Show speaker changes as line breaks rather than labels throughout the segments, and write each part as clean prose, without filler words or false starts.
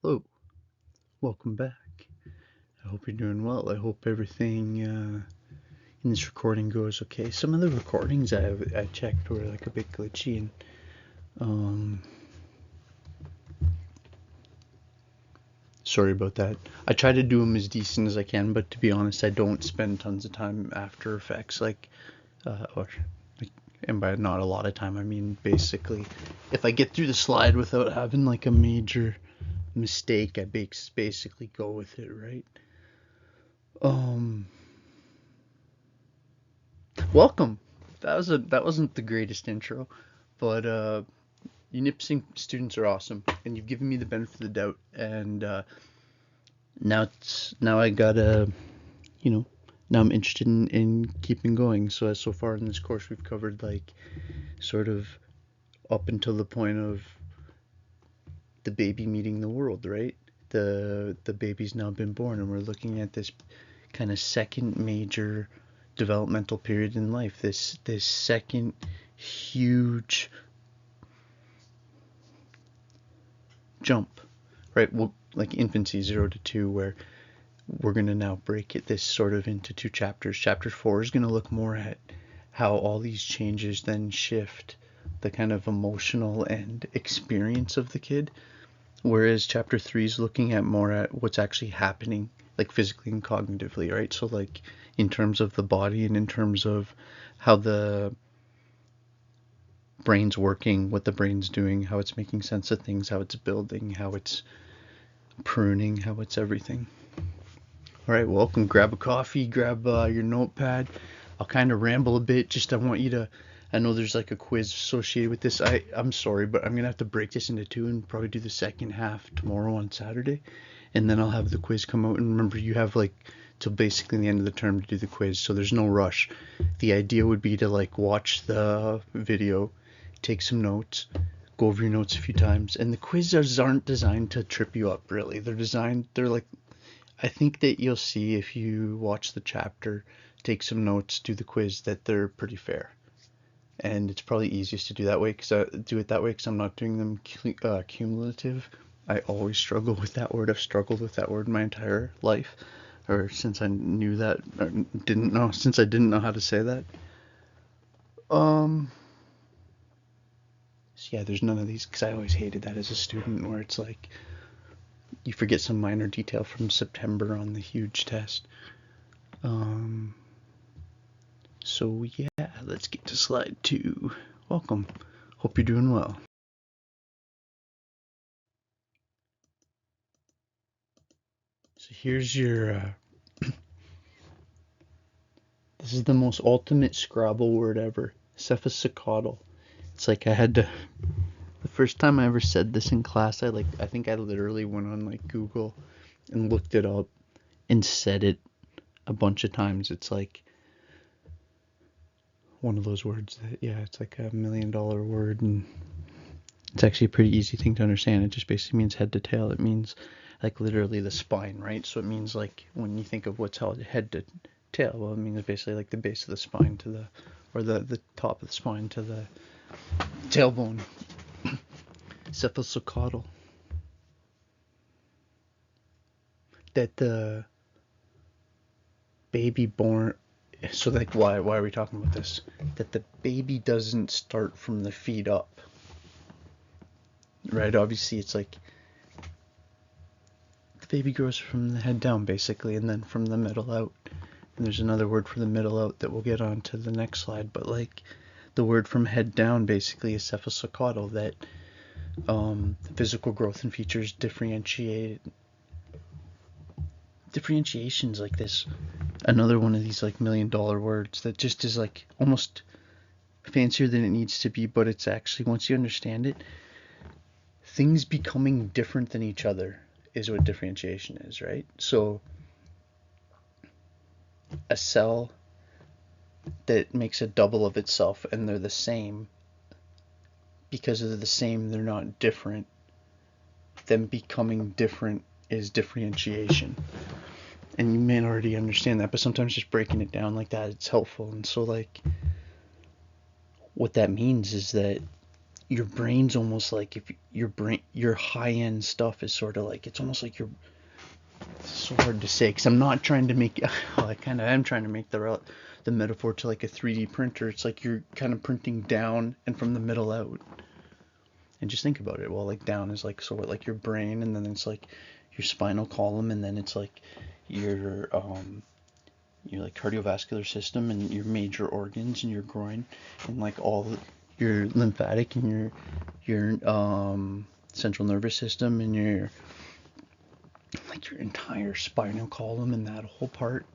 Hello, welcome back. I hope you're doing well. I hope everything in this recording goes okay. Some of the recordings I checked were like a bit glitchy, and um, sorry about that. I try to do them as decent as I can, but to be honest, I don't spend tons of time After Effects, or like, and by not a lot of time, I mean basically, if I get through the slide without having like a major mistake, I basically go with it, right? Um, Welcome. That wasn't the greatest intro, but you Nipsing students are awesome, and you've given me the benefit of the doubt, and now I gotta, you know, now I'm interested in keeping going. So far in this course, we've covered like sort of up until the point of the baby meeting the world, right? The baby's now been born, and we're looking at this kind of second major developmental period in life. This second huge jump, right? Well, like infancy 0 to 2, where we're gonna now break it this sort of into two chapters. Chapter 4 is gonna look more at how all these changes then shift the kind of emotional and experience of the kid, whereas chapter 3 is looking at more at what's actually happening, like physically and cognitively, right? So like in terms of the body and in terms of how the brain's working, what the brain's doing, how it's making sense of things, how it's building, how it's pruning, how it's everything. All right, welcome. Grab a coffee, grab your notepad. I'll kind of ramble a bit. Just I want you to. I know there's like a quiz associated with this. I'm sorry, but I'm gonna have to break this into two and probably do the second half tomorrow on Saturday, and then I'll have the quiz come out. And remember, you have like till basically the end of the term to do the quiz, so there's no rush. The idea would be to like watch the video, take some notes, go over your notes a few times, and the quizzes aren't designed to trip you up really. They're like, I think that you'll see if you watch the chapter, take some notes, do the quiz, that they're pretty fair. And it's probably easiest to do that way because I do it that way because I'm not doing them cumulative. I always struggle with that word. I've struggled with that word my entire life, or since I knew that, or didn't know, since I didn't know how to say that. Um, so yeah, there's none of these because I always hated that as a student, where it's like you forget some minor detail from September on the huge test. Um, So yeah, let's get to slide 2. Welcome. Hope you're doing well. So here's your. This is the most ultimate Scrabble word ever. Cephasicotl. It's like I had to. The first time I ever said this in class, I think I literally went on like Google and looked it up and said it a bunch of times. It's like one of those words that, yeah, it's like $1 million word, and it's actually a pretty easy thing to understand. It just basically means head to tail. It means like literally the spine, right? So it means like when you think of what's held head to tail, well, it means basically like the base of the spine to the, or the top of the spine to the tailbone. Cephalocotyle. That the baby born. So like why are we talking about this? That the baby doesn't start from the feet up, right? Obviously, it's like the baby grows from the head down basically, and then from the middle out. And there's another word for the middle out that we'll get on to the next slide, but like the word from head down basically is cephalocotyle, that physical growth and features differentiations like this. Another one of these like $1 million words that just is like almost fancier than it needs to be, but it's actually, once you understand it, things becoming different than each other is what differentiation is, right? So a cell that makes a double of itself and they're the same, because they're the same, they're not different. Them becoming different is differentiation. And you may already understand that, but sometimes just breaking it down like that, it's helpful. And so like what that means is that your brain's almost like, if your brain, your high end stuff is sort of like, it's almost like it's so hard to say because I'm not trying to make, well, I kind of am trying to make the metaphor to like a 3D printer. It's like you're kind of printing down and from the middle out. And just think about it. Well, like down is like sort of like your brain, and then it's like your spinal column, and then it's like your like cardiovascular system and your major organs and your groin and like your lymphatic and your central nervous system and your like your entire spinal column and that whole part.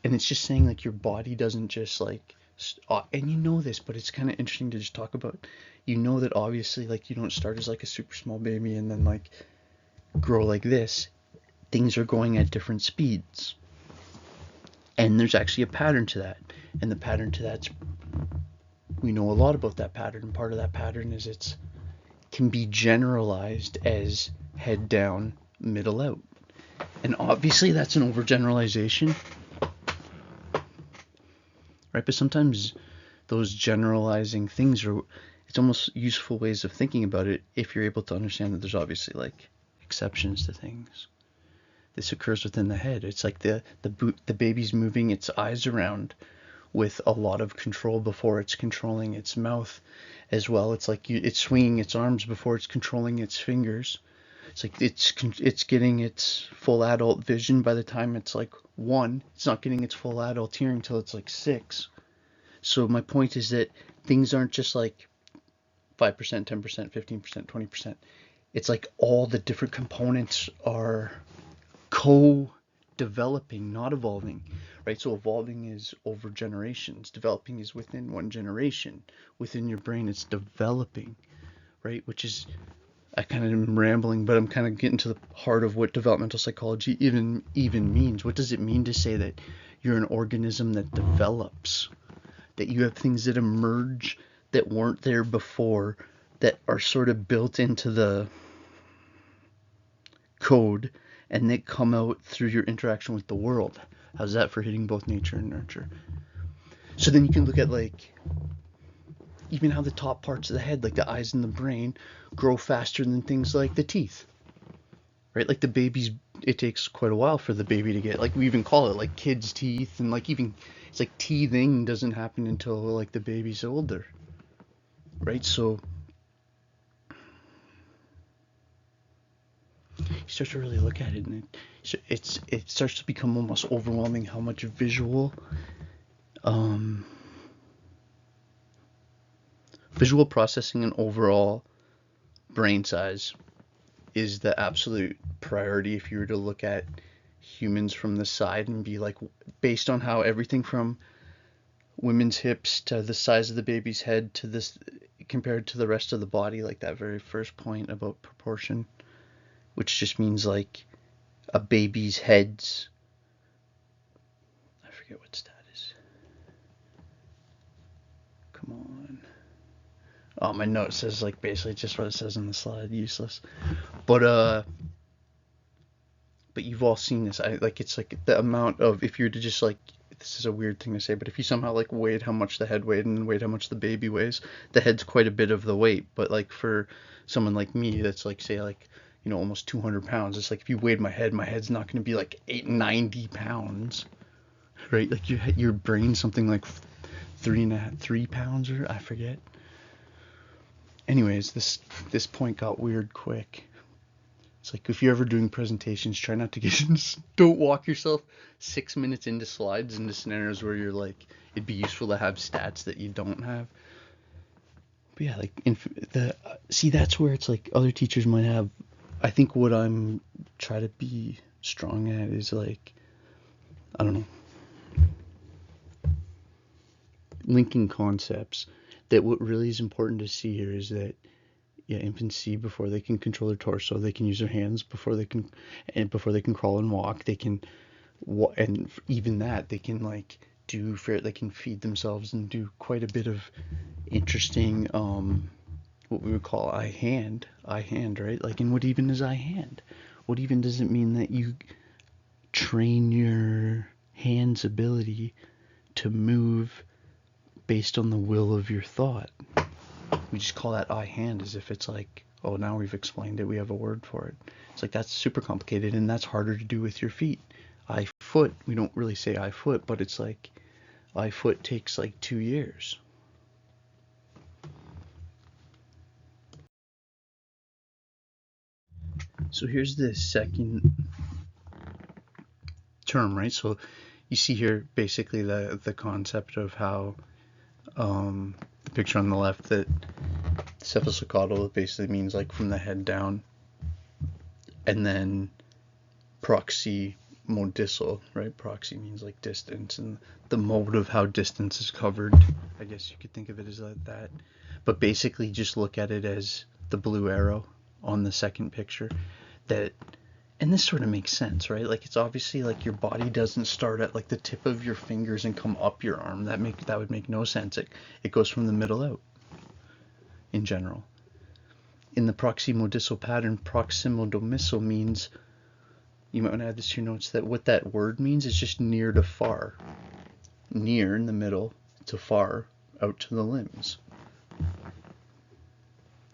And it's just saying like your body doesn't just like and you know this, but it's kind of interesting to just talk about. You know that obviously like you don't start as like a super small baby and then like grow like this. Things are going at different speeds, and there's actually a pattern to that, and the pattern to that's, we know a lot about that pattern, and part of that pattern is it's can be generalized as head down, middle out. And obviously that's an overgeneralization, right? But sometimes those generalizing things are, it's almost useful ways of thinking about it if you're able to understand that there's obviously like exceptions to things. This occurs within the head. It's like the baby's moving its eyes around with a lot of control before it's controlling its mouth as well. It's like it's swinging its arms before it's controlling its fingers. It's like it's getting its full adult vision by the time it's like 1. It's not getting its full adult hearing until it's like 6. So my point is that things aren't just like 5%, 10%, 15%, 20%. It's like all the different components are co-developing, not evolving, right? So evolving is over generations. Developing is within one generation. Within your brain, it's developing, right? Which is, I kind of am rambling, but I'm kind of getting to the heart of what developmental psychology even means. What does it mean to say that you're an organism that develops? That you have things that emerge that weren't there before, that are sort of built into the code, and they come out through your interaction with the world. How's that for hitting both nature and nurture? So then you can look at like even how the top parts of the head, like the eyes and the brain, grow faster than things like the teeth, right? Like the baby's, it takes quite a while for the baby to get, like we even call it like kids' teeth, and like even it's like teething doesn't happen until like the baby's older, right? So you start to really look at it, and it starts to become almost overwhelming how much visual processing and overall brain size is the absolute priority if you were to look at humans from the side and be like, based on how everything from women's hips to the size of the baby's head to this compared to the rest of the body, like that very first point about proportion, which just means like a baby's head's, I forget what stat is. Come on. Oh, my note says like basically just what it says in the slide, useless. But you've all seen this. Like it's like the amount of, if you were to just like, this is a weird thing to say, but if you somehow like weighed how much the head weighed and weighed how much the baby weighs, the head's quite a bit of the weight. But like for someone like me that's like, say like, you know, almost 200 pounds, it's like if you weighed my head's not going to be like 90 pounds, right? Like your brain's something like 3 pounds, or I forget. Anyways, this point got weird quick. It's like if you're ever doing presentations, try not to don't walk yourself 6 minutes into slides into scenarios where you're like, it'd be useful to have stats that you don't have. But yeah, like see, that's where it's like other teachers might have. I think what I'm trying to be strong at is like, I don't know, linking concepts. That what really is important to see here is that, yeah, infancy, before they can control their torso, they can use their hands. Before they can crawl and walk, they can, and even that they can like they can feed themselves and do quite a bit of interesting, what we would call eye hand, right? Like, and what even is eye hand? What even does it mean that you train your hand's ability to move based on the will of your thought. We just call that eye hand as if it's like, oh, now we've explained it, we have a word for it. It's like, that's super complicated, and that's harder to do with your feet. Eye foot, we don't really say eye foot, but it's like eye foot takes like 2 years. So here's the second term, right? So you see here basically the concept of how the picture on the left, that cephalocodal basically means like from the head down, and then proximodistal, right? Proxy means like distance, and the mode of how distance is covered, I guess you could think of it as like that. But basically just look at it as the blue arrow on the second picture. That, and this sort of makes sense, right? Like, it's obviously like your body doesn't start at like the tip of your fingers and come up your arm. That would make no sense. It goes from the middle out in general. In the proximodistal pattern, proximodomisal means, you might want to add this to your notes, that what that word means is just near to far. Near in the middle to far out to the limbs.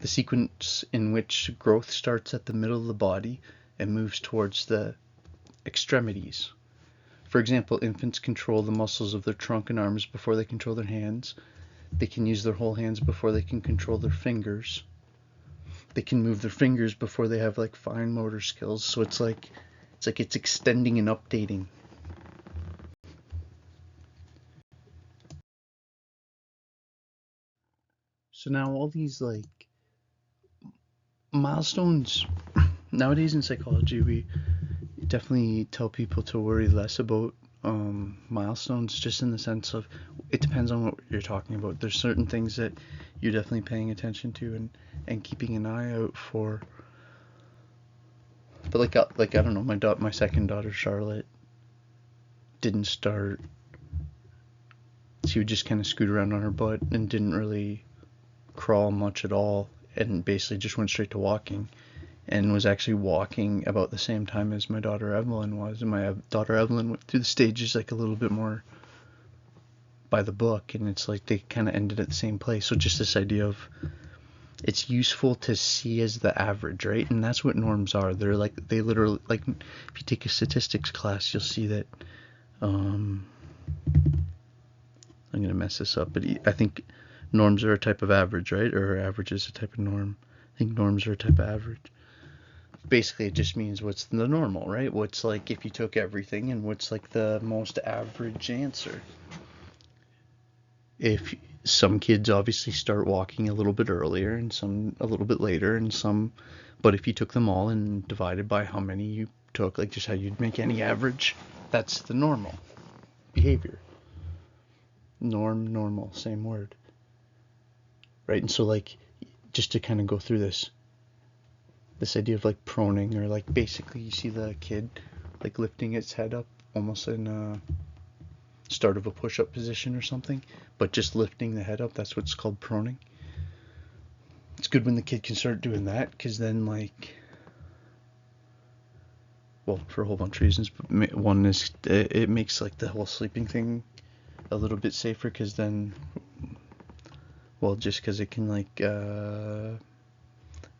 The sequence in which growth starts at the middle of the body and moves towards the extremities. For example, infants control the muscles of their trunk and arms before they control their hands. They can use their whole hands before they can control their fingers. They can move their fingers before they have like fine motor skills. So it's extending and updating. So now all these like milestones, nowadays in psychology, we definitely tell people to worry less about milestones, just in the sense of, it depends on what you're talking about. There's certain things that you're definitely paying attention to and keeping an eye out for. But like I don't know, my second daughter Charlotte didn't start. She would just kind of scoot around on her butt and didn't really crawl much at all, and basically just went straight to walking, and was actually walking about the same time as my daughter Evelyn was. And my daughter Evelyn went through the stages like a little bit more by the book, and it's like they kind of ended at the same place. So just this idea of, it's useful to see as the average, right? And that's what norms are. They're like, they literally, like, if you take a statistics class, you'll see that I'm gonna mess this up, but I think norms are a type of average, right? Or average is a type of norm. I think norms are a type of average. Basically, it just means what's the normal, right? What's like, if you took everything, and what's like the most average answer. If some kids obviously start walking a little bit earlier, and some a little bit later, and some, but if you took them all and divided by how many you took, like just how you'd make any average, that's the normal behavior. Norm, normal, same word. Right? And so like, just to kind of go through this idea of like proning, or like basically you see the kid like lifting its head up almost in a start of a push-up position or something, but just lifting the head up, that's what's called proning. It's good when the kid can start doing that, because then, like, well, for a whole bunch of reasons, but one is it makes like the whole sleeping thing a little bit safer, because then, well, just because it can like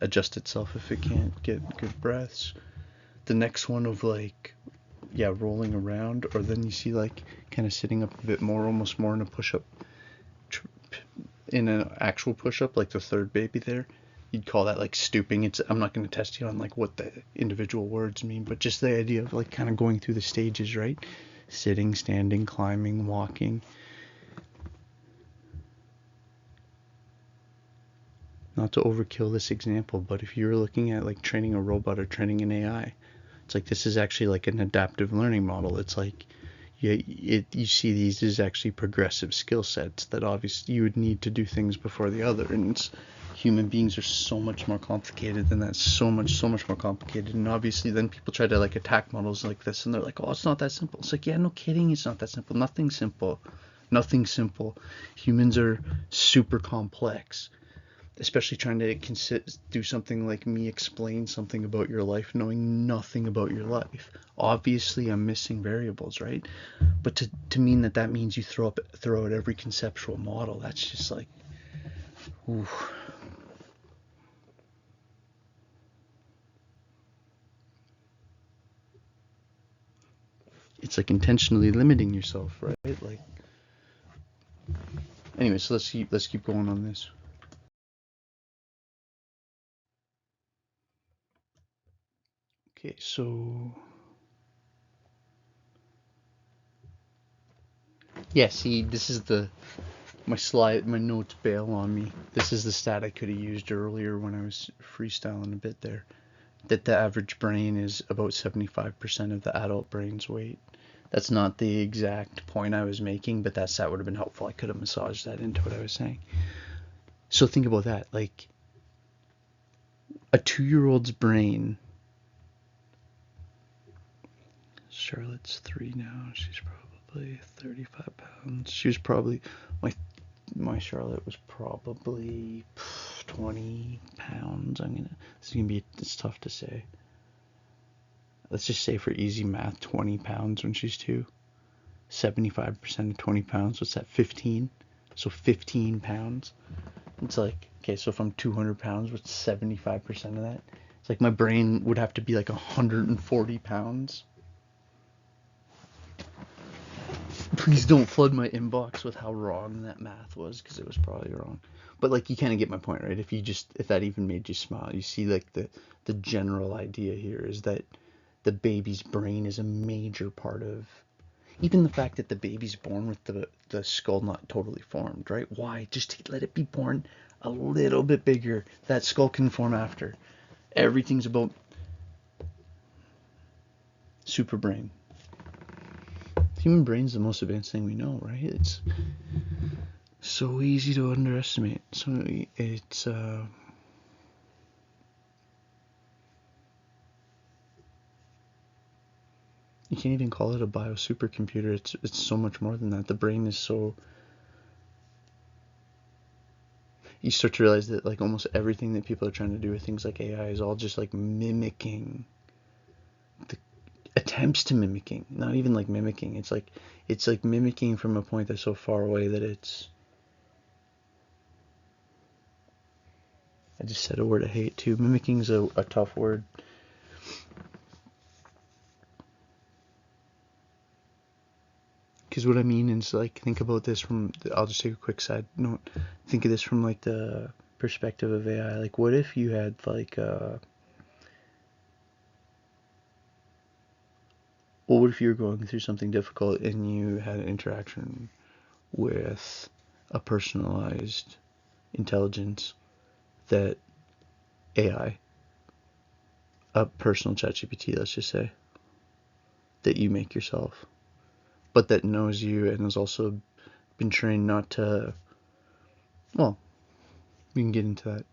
adjust itself if it can't get good breaths. The next one of like, yeah, rolling around, or then you see like kind of sitting up a bit more, almost more in a push-up, in an actual push-up, like the third baby there. You'd call that like stooping. I'm not going to test you on like what the individual words mean, but just the idea of like kind of going through the stages, right? Sitting, standing, climbing, walking. Not to overkill this example, but if you were looking at like training a robot or training an AI, it's like, this is actually like an adaptive learning model. It's like, you see these as actually progressive skill sets that obviously you would need to do things before the other. And human beings are so much more complicated than that, so much more complicated. And obviously then people try to like attack models like this, and they're like, oh, it's not that simple. It's like, yeah, no kidding, it's not that simple. Nothing simple. Humans are super complex. especially trying to do something like me, explain something about your life, knowing nothing about your life. Obviously, I'm missing variables, right? But to mean that means you throw out every conceptual model, that's just like, ooh. It's like intentionally limiting yourself, right? Like, anyway, so let's keep going on this. Okay, so yeah, see, this is my notes bail on me. This is the stat I could have used earlier when I was freestyling a bit there. That the average brain is about 75% of the adult brain's weight. That's not the exact point I was making, but that stat would have been helpful. I could have massaged that into what I was saying. So think about that. Like, a 2-year-old's brain. Charlotte's 3 now. She's probably 35 pounds. She was probably my Charlotte was probably 20 pounds. It's tough to say. Let's just say for easy math, 20 pounds when she's 2. 75% of 20 pounds, what's that, 15? So 15 pounds. It's like, okay, so if I'm 200 pounds, what's 75% of that? It's like my brain would have to be like 140 pounds. Please don't flood my inbox with how wrong that math was, because it was probably wrong. But like, you kind of get my point, right? If that even made you smile, you see like the general idea here is that the baby's brain is a major part of even the fact that the baby's born with the skull not totally formed, right? Why? Just let it be born a little bit bigger. That skull can form after. Everything's about super brain. Human brain's the most advanced thing we know, right? It's so easy to underestimate. So it's you can't even call it a bio supercomputer. It's so much more than that. The brain is so, you start to realize that like almost everything that people are trying to do with things like AI is all just like mimicking the attempts to mimicking, not even like mimicking. It's like mimicking from a point that's so far away that it's, I just said a word I hate too. Mimicking is a tough word. Because what I mean is, like, think about this I'll just take a quick side note. Think of this from like the perspective of AI. Like, what if you had like well, what if you were going through something difficult and you had an interaction with a personalized intelligence, that AI, a personal ChatGPT, let's just say, that you make yourself, but that knows you and has also been trained not to, well, we can get into that.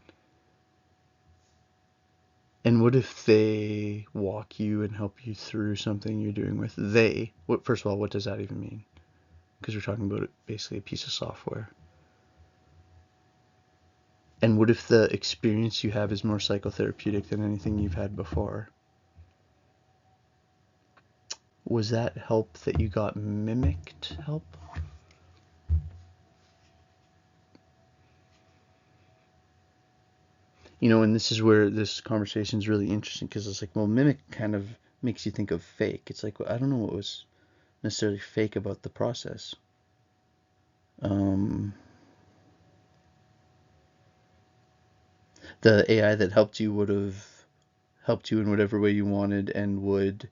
And what if they walk you and help you through something you're doing with first of all, what does that even mean? Because we're talking about basically a piece of software. And what if the experience you have is more psychotherapeutic than anything you've had before? Was that help that you got mimicked help? And this is where this conversation is really interesting, because it's like, well, mimic kind of makes you think of fake. It's like, well, I don't know what was necessarily fake about the process. The AI that helped you would have helped you in whatever way you wanted and would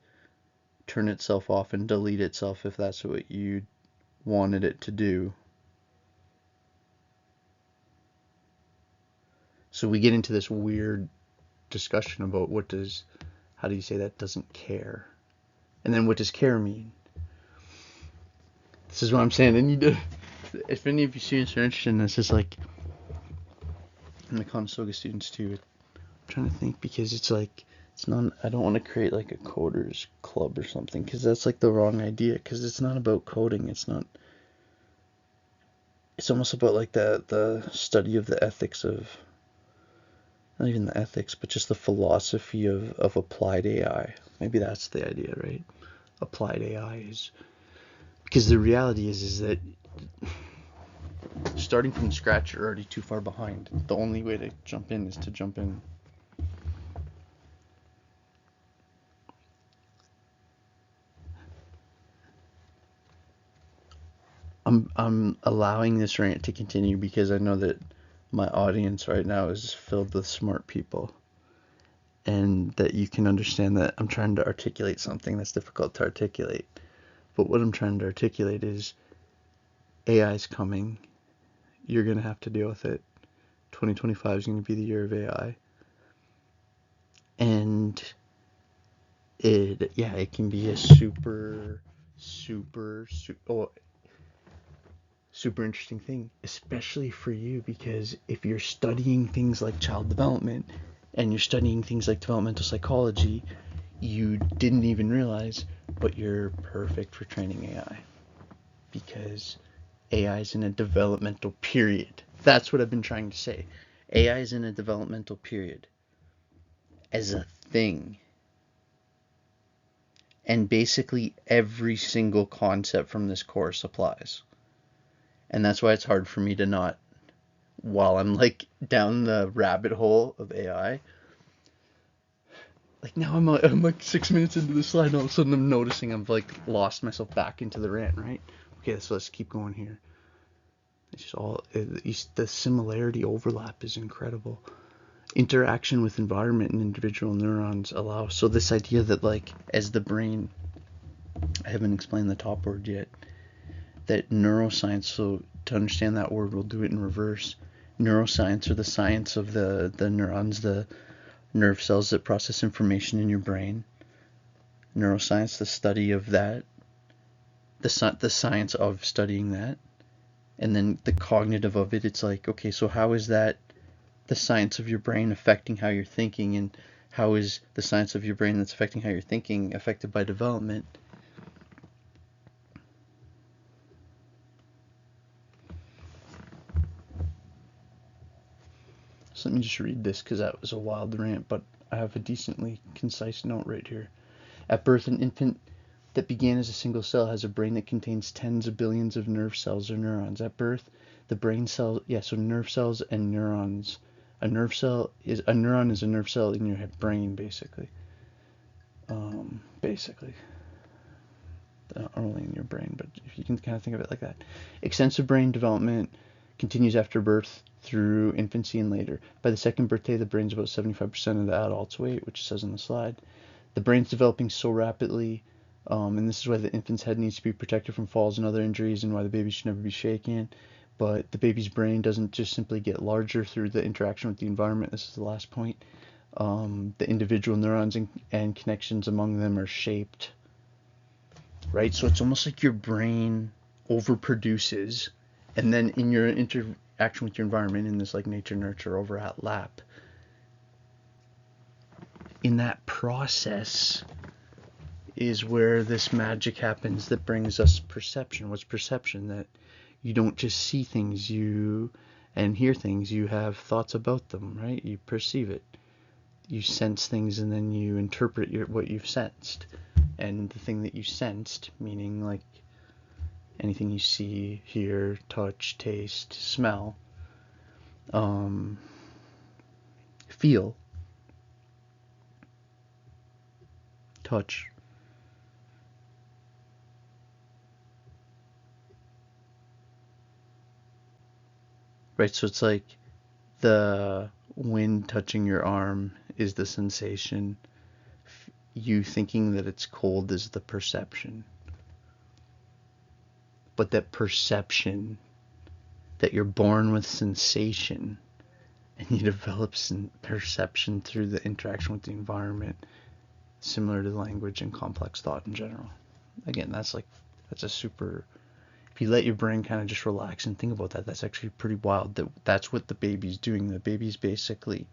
turn itself off and delete itself if that's what you wanted it to do. So we get into this weird discussion about how do you say that doesn't care? And then what does care mean? This is what I'm saying. I need to, if any of you students are interested in this, it's like, and the Conestoga students too, I'm trying to think, because it's like, it's not, I don't want to create like a coders club or something, because that's like the wrong idea, because it's not about coding. It's almost about like the study of the ethics of not even the ethics, but just the philosophy of applied AI. Maybe that's the idea, right? Applied AI is because the reality is that starting from scratch, you're already too far behind. The only way to jump in is to jump in. I'm allowing this rant to continue because I know that my audience right now is filled with smart people, and that you can understand that I'm trying to articulate something that's difficult to articulate. But what I'm trying to articulate is AI is coming. You're going to have to deal with it. 2025 is going to be the year of AI. And it can be a super interesting thing, especially for you, because if you're studying things like child development and you're studying things like developmental psychology, you didn't even realize, but you're perfect for training AI because AI is in a developmental period. That's what I've been trying to say. AI is in a developmental period as a thing. And basically every single concept from this course applies. And that's why it's hard for me to not, while I'm like down the rabbit hole of AI, like now I'm like 6 minutes into the slide and all of a sudden I'm noticing I've like lost myself back into the rant, right? Okay, so let's keep going here. It's just all, the similarity overlap is incredible. Interaction with environment and individual neurons allow, so this idea that like as the brain, I haven't explained the top word yet, that neuroscience, so to understand that word we'll do it in reverse. Neuroscience, or the science of the neurons, the nerve cells that process information in your brain. Neuroscience, the study of that, the science of studying that. And then the cognitive of it, it's like, okay, so how is that the science of your brain affecting how you're thinking, and how is the science of your brain that's affecting how you're thinking affected by development? So let me just read this because that was a wild rant, but I have a decently concise note right here. At birth, an infant that began as a single cell has a brain that contains tens of billions of nerve cells or neurons. At birth, the brain cell, so nerve cells and neurons. A neuron is a nerve cell in your brain, basically. Basically. Not only in your brain, but if you can kind of think of it like that. Extensive brain development continues after birth through infancy and later. By the second birthday, the brain's about 75% of the adult's weight, which it says on the slide. The brain's developing so rapidly, and this is why the infant's head needs to be protected from falls and other injuries, and why the baby should never be shaken. But the baby's brain doesn't just simply get larger through the interaction with the environment. This is the last point. The individual neurons and connections among them are shaped, right? So it's almost like your brain overproduces, and then in your interaction with your environment, in this like nature nurture overlap, in that process is where this magic happens that brings us perception. What's perception? That you don't just see things and hear things, you have thoughts about them, right? You perceive it, you sense things, and then you interpret what you've sensed. And the thing that you sensed, meaning like anything you see, hear, touch, taste, smell, feel, touch, right? So it's like the wind touching your arm is the sensation. You thinking that it's cold is the perception. But that perception, that you're born with sensation, and you develop perception through the interaction with the environment, similar to language and complex thought in general. Again, that's a super, if you let your brain kind of just relax and think about that, that's actually pretty wild. That's what the baby's doing. The baby's basically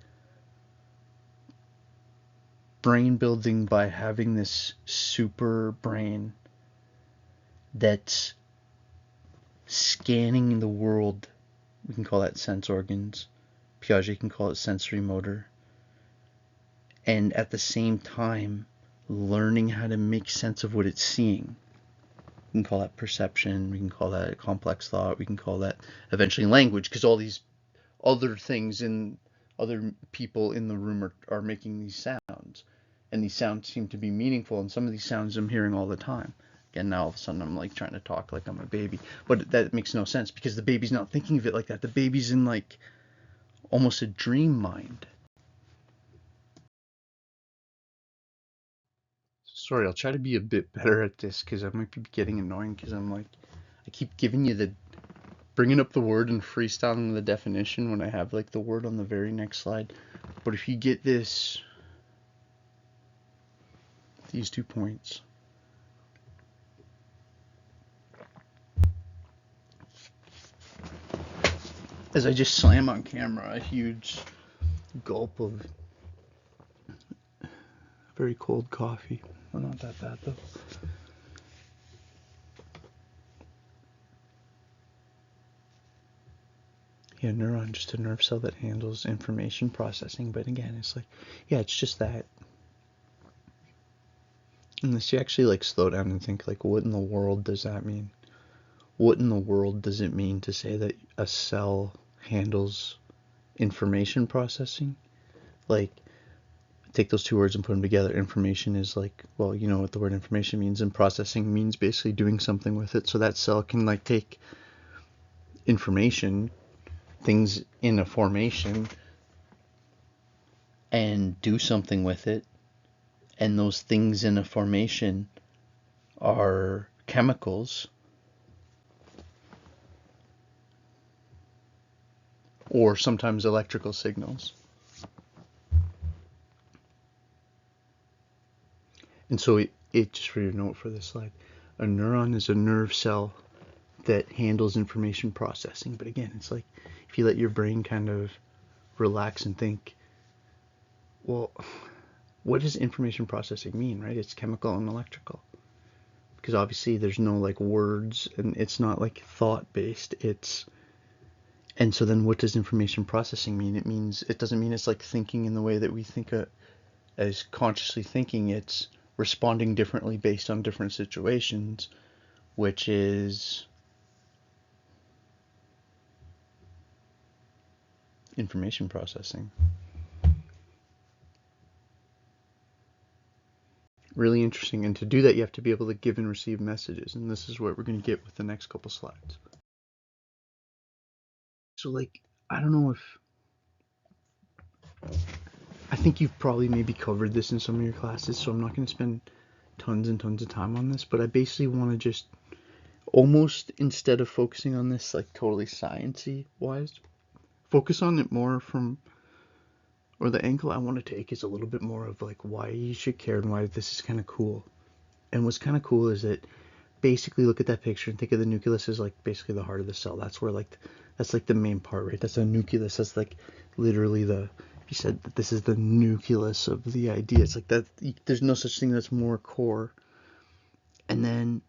brain building by having this super brain that's scanning the world. We can call that sense organs. Piaget can call it sensory motor. and at the same time learning how to make sense of what it's seeing. We can call that perception, we can call that complex thought, we can call that eventually language, because all these other things and other people in the room are making these sounds. And these sounds seem to be meaningful, and some of these sounds I'm hearing all the time. Again, now all of a sudden I'm like trying to talk like I'm a baby. But that makes no sense because the baby's not thinking of it like that. The baby's in like almost a dream mind. Sorry, I'll try to be a bit better at this because I might be getting annoying because I'm like, I keep giving you the, bringing up the word and freestyling the definition when I have like the word on the very next slide. But if you get this, these 2 points. As I just slam on camera a huge gulp of very cold coffee. Well, not that bad though. Yeah, neuron, just a nerve cell that handles information processing. But again, it's like, yeah, it's just that. Unless you actually like slow down and think like, what in the world does that mean? What in the world does it mean to say that a cell handles information processing? Like, take those two words and put them together. Information is like, well, you know what the word information means, and processing means basically doing something with it. So that cell can like take information, things in a formation, and do something with it. And those things in a formation are chemicals or sometimes electrical signals. And so it just for your note for this slide, a neuron is a nerve cell that handles information processing. But again, it's like if you let your brain kind of relax and think, well, what does information processing mean, right? It's chemical and electrical. Because obviously there's no like words and it's not like thought based. And so then what does information processing mean? It doesn't mean it's like thinking in the way that we think as consciously thinking. It's responding differently based on different situations, which is information processing. Really interesting. And to do that, you have to be able to give and receive messages. And this is what we're going to get with the next couple slides. So like, I don't know if, I think you've probably maybe covered this in some of your classes, so I'm not going to spend tons and tons of time on this, but I basically want to just almost, instead of focusing on this like totally sciencey wise, focus on it more from, or the angle I want to take is a little bit more of like why you should care and why this is kind of cool. And what's kind of cool is that basically look at that picture and think of the nucleus as like basically the heart of the cell. That's where like, that's like the main part, right? That's the nucleus. That's like literally the, if you said that this is the nucleus of the idea, it's like that, there's no such thing that's more core. And then,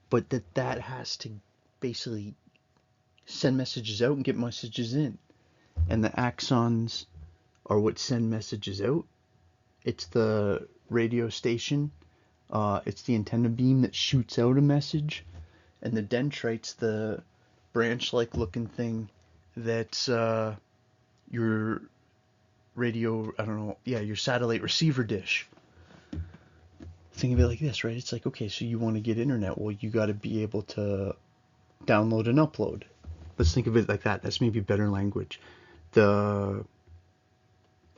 but that has to basically send messages out and get messages in. And the axons are what send messages out. It's the radio station. It's the antenna beam that shoots out a message. And the dendrite's the branch-like looking thing that's your radio, I don't know, yeah, your satellite receiver dish. Think of it like this, right? It's like, okay, so you want to get internet. Well, you got to be able to download and upload. Let's think of it like that. That's maybe better language. The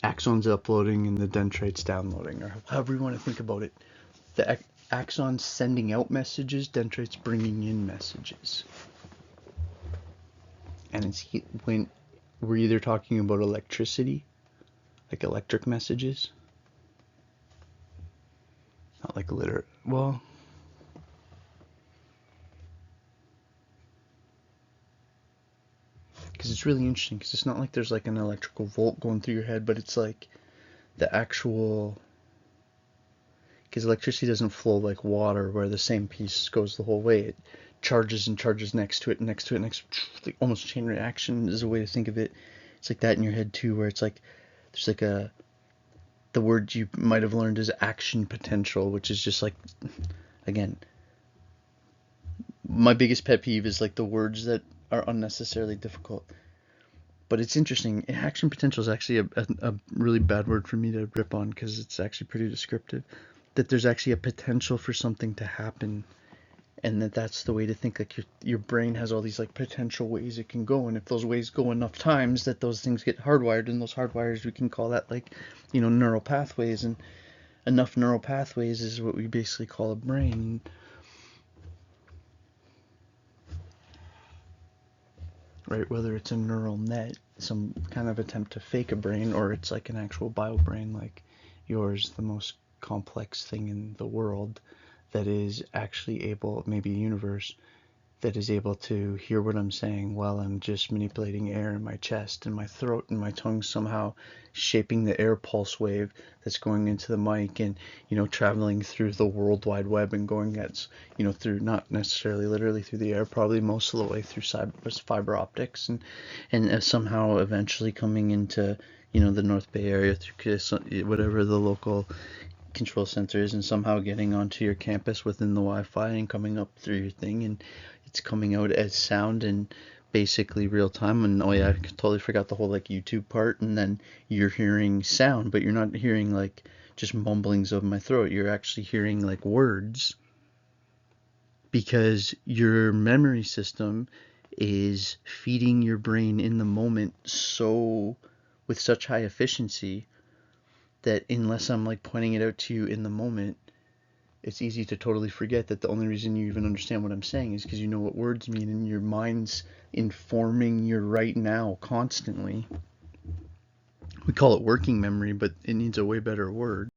axon's uploading and the dendrite's downloading, or however you want to think about it. The axon's sending out messages, dendrite's bringing in messages. And it's when we're either talking about electricity, like electric messages, not like well, because it's really interesting, because it's not like there's like an electrical volt going through your head, but it's like the actual, because electricity doesn't flow like water where the same piece goes the whole way. It charges and charges next to it, like almost chain reaction is a way to think of it. It's like that in your head too, where it's like there's like the word you might have learned is action potential, which is just like, again, my biggest pet peeve is like the words that are unnecessarily difficult. But it's interesting. Action potential is actually a really bad word for me to rip on because it's actually pretty descriptive. That there's actually a potential for something to happen, and that's the way to think. Like your brain has all these like potential ways it can go, and if those ways go enough times, that those things get hardwired, and those hardwires we can call that like neural pathways, and enough neural pathways is what we basically call a brain. Right, whether it's a neural net, some kind of attempt to fake a brain, or it's like an actual bio brain like yours, the most complex thing in the world that is actually able, maybe a universe, that is able to hear what I'm saying while I'm just manipulating air in my chest and my throat and my tongue, somehow shaping the air pulse wave that's going into the mic, and traveling through the World Wide Web and going at through, not necessarily literally through the air, probably most of the way through fiber optics, and somehow eventually coming into the North Bay area through whatever the local control center is, and somehow getting onto your campus within the Wi-Fi and coming up through your thing, and it's coming out as sound and basically real time. And oh yeah, I totally forgot the whole like YouTube part. And then you're hearing sound, but you're not hearing like just mumblings of my throat. You're actually hearing like words, because your memory system is feeding your brain in the moment with such high efficiency that unless I'm like pointing it out to you in the moment, it's easy to totally forget that the only reason you even understand what I'm saying is because you know what words mean, and your mind's informing your right now constantly. We call it working memory, but it needs a way better word.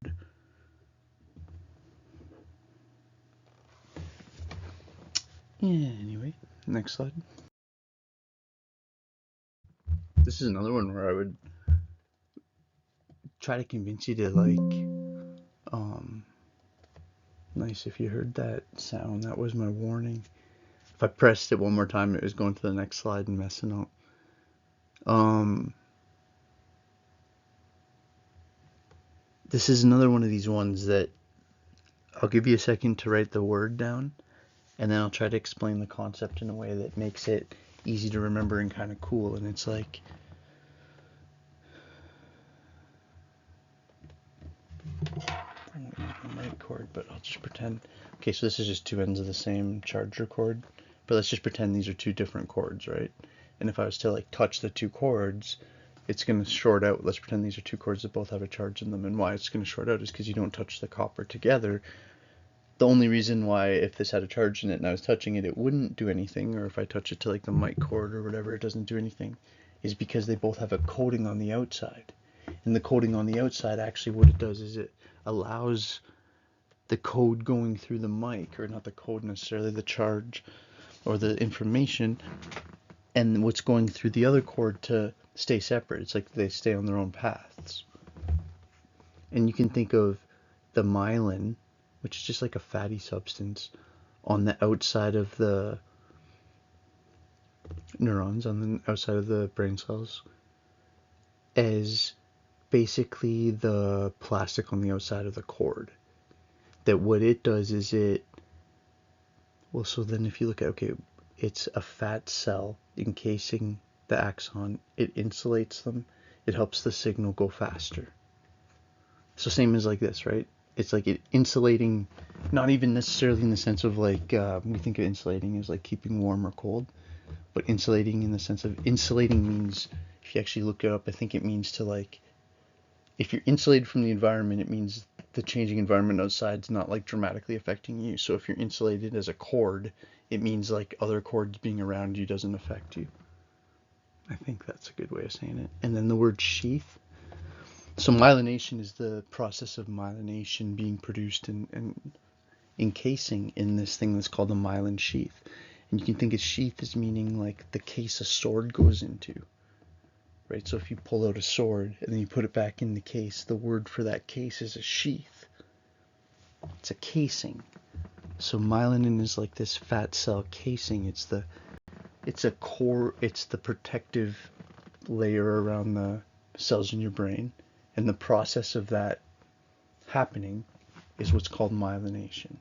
Yeah, anyway, next slide. This is another one where I would try to convince you to nice, if you heard that sound, that was my warning. If I pressed it one more time, it was going to the next slide and messing up. This is another one of these ones that I'll give you a second to write the word down, and then I'll try to explain the concept in a way that makes it easy to remember and kind of cool. And it's like, I won't use my mic cord, but I'll just pretend. Okay, so this is just two ends of the same charger cord, but let's just pretend these are two different cords, right? And if I was to like touch the two cords, it's going to short out. Let's pretend these are two cords that both have a charge in them, and why it's going to short out is because you don't touch the copper together. The only reason why, if this had a charge in it and I was touching it, it wouldn't do anything, or if I touch it to like the mic cord or whatever, it doesn't do anything, is because they both have a coating on the outside. And the coating on the outside, actually what it does is it allows the code going through the mic, or not the code necessarily, the charge or the information, and what's going through the other cord to stay separate. It's like they stay on their own paths. And you can think of the myelin, which is just like a fatty substance on the outside of the neurons, on the outside of the brain cells, as basically the plastic on the outside of the cord. That what it does is so then if you look at, okay, it's a fat cell encasing the axon, it insulates them, it helps the signal go faster. So same as like this, right? It's like it insulating, not even necessarily in the sense of like, we think of insulating as like keeping warm or cold, but insulating in the sense of, insulating means, if you actually look it up, I think it means to like, if you're insulated from the environment, it means the changing environment outside is not like dramatically affecting you. So if you're insulated as a cord, it means like other cords being around you doesn't affect you. I think that's a good way of saying it. And then the word sheath. So myelination is the process of myelination being produced and encasing in this thing that's called the myelin sheath. And you can think of sheath as meaning like the case a sword goes into. Right, so if you pull out a sword and then you put it back in the case, the word for that case is a sheath. It's a casing. So myelin is like this fat cell casing. It's a core. It's the protective layer around the cells in your brain, and the process of that happening is what's called myelination.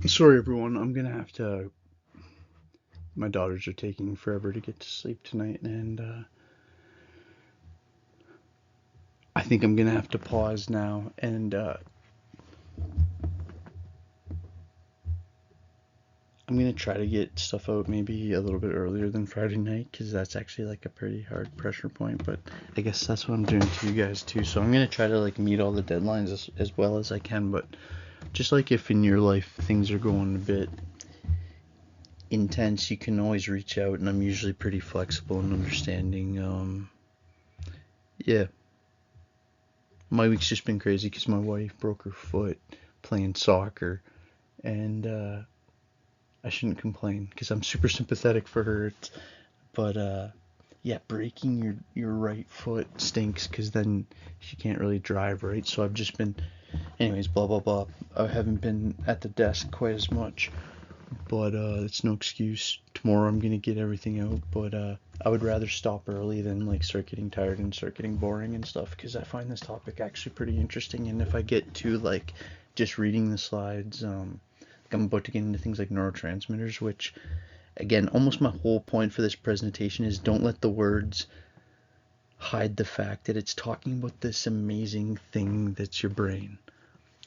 Sorry everyone, I'm gonna have to, my daughters are taking forever to get to sleep tonight, and I think I'm gonna have to pause now, and I'm gonna try to get stuff out maybe a little bit earlier than Friday night, because that's actually like a pretty hard pressure point, but I guess that's what I'm doing to you guys too. So I'm gonna try to like meet all the deadlines as well as I can, but just like if in your life things are going a bit intense, you can always reach out, and I'm usually pretty flexible and understanding. Yeah, my week's just been crazy because my wife broke her foot playing soccer, and I shouldn't complain because I'm super sympathetic for her. But yeah, breaking your right foot stinks because then she can't really drive, right? So I've just been, anyways, blah blah blah. I haven't been at the desk quite as much, but it's no excuse. Tomorrow I'm gonna get everything out, but I would rather stop early than like start getting tired and start getting boring and stuff, because I find this topic actually pretty interesting. And if I get to like just reading the slides, like I'm about to get into things like neurotransmitters, which again, almost my whole point for this presentation is don't let the words hide the fact that it's talking about this amazing thing that's your brain,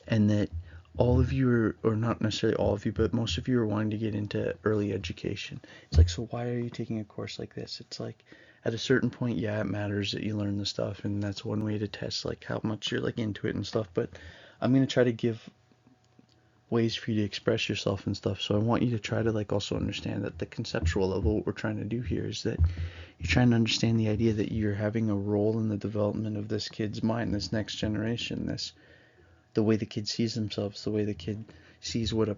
and that all of you are, or not necessarily all of you, but most of you are wanting to get into early education. It's like, so why are you taking a course like this? It's like, at a certain point, yeah, it matters that you learn the stuff, and that's one way to test like how much you're like into it and stuff, but I'm going to try to give ways for you to express yourself and stuff. So I want you to try to like also understand that the conceptual level, what we're trying to do here is that you're trying to understand the idea that you're having a role in the development of this kid's mind, this next generation, this, the way the kid sees themselves, the way the kid sees what a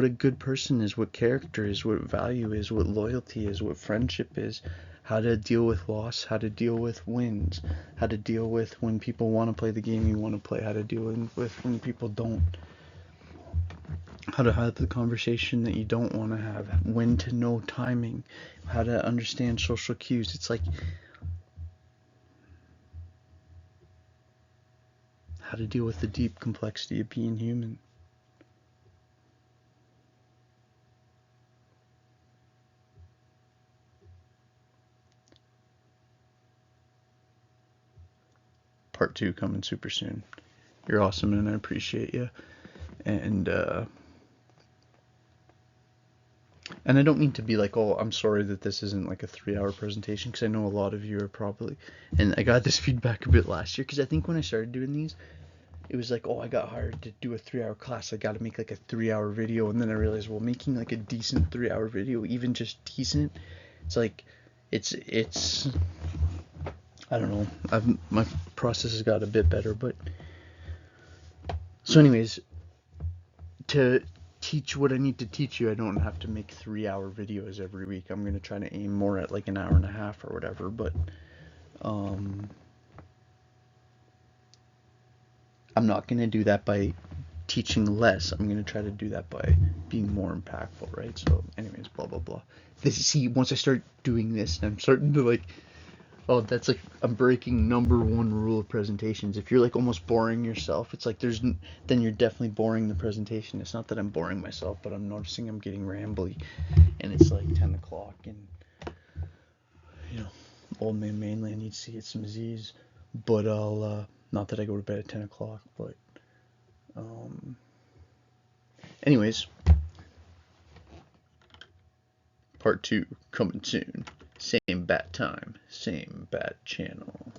good person is, what character is, what value is, what loyalty is, what friendship is, how to deal with loss, how to deal with wins, how to deal with when people want to play the game you want to play, how to deal with when people don't, how to have the conversation that you don't want to have, when to know timing, how to understand social cues. It's like how to deal with the deep complexity of being human. Part 2 coming super soon. You're awesome and I appreciate you. And I don't mean to be like, oh, I'm sorry that this isn't like a 3-hour presentation, because I know a lot of you are probably, and I got this feedback a bit last year, because I think when I started doing these, it was like, oh, I got hired to do a 3-hour class, I got to make like a 3-hour video, and then I realized, well, making like a decent 3-hour video, even just decent, it's like, it's, I don't know, my process has got a bit better, but, so anyways, to teach what I need to teach you, I don't have to make 3-hour videos every week. I'm going to try to aim more at like an hour and a half or whatever, but I'm not going to do that by teaching less. I'm going to try to do that by being more impactful, right? So anyways, blah, blah, blah. See, once I start doing this, I'm starting to like, oh, that's like, I'm breaking number one rule of presentations. If you're like almost boring yourself, it's like then you're definitely boring the presentation. It's not that I'm boring myself, but I'm noticing I'm getting rambly, and it's like 10 o'clock, and you know, old man mainland needs to get some Z's, but I'll, not that I go to bed at 10 o'clock, but, anyways, part 2 coming soon. Same bat time, same bat channel.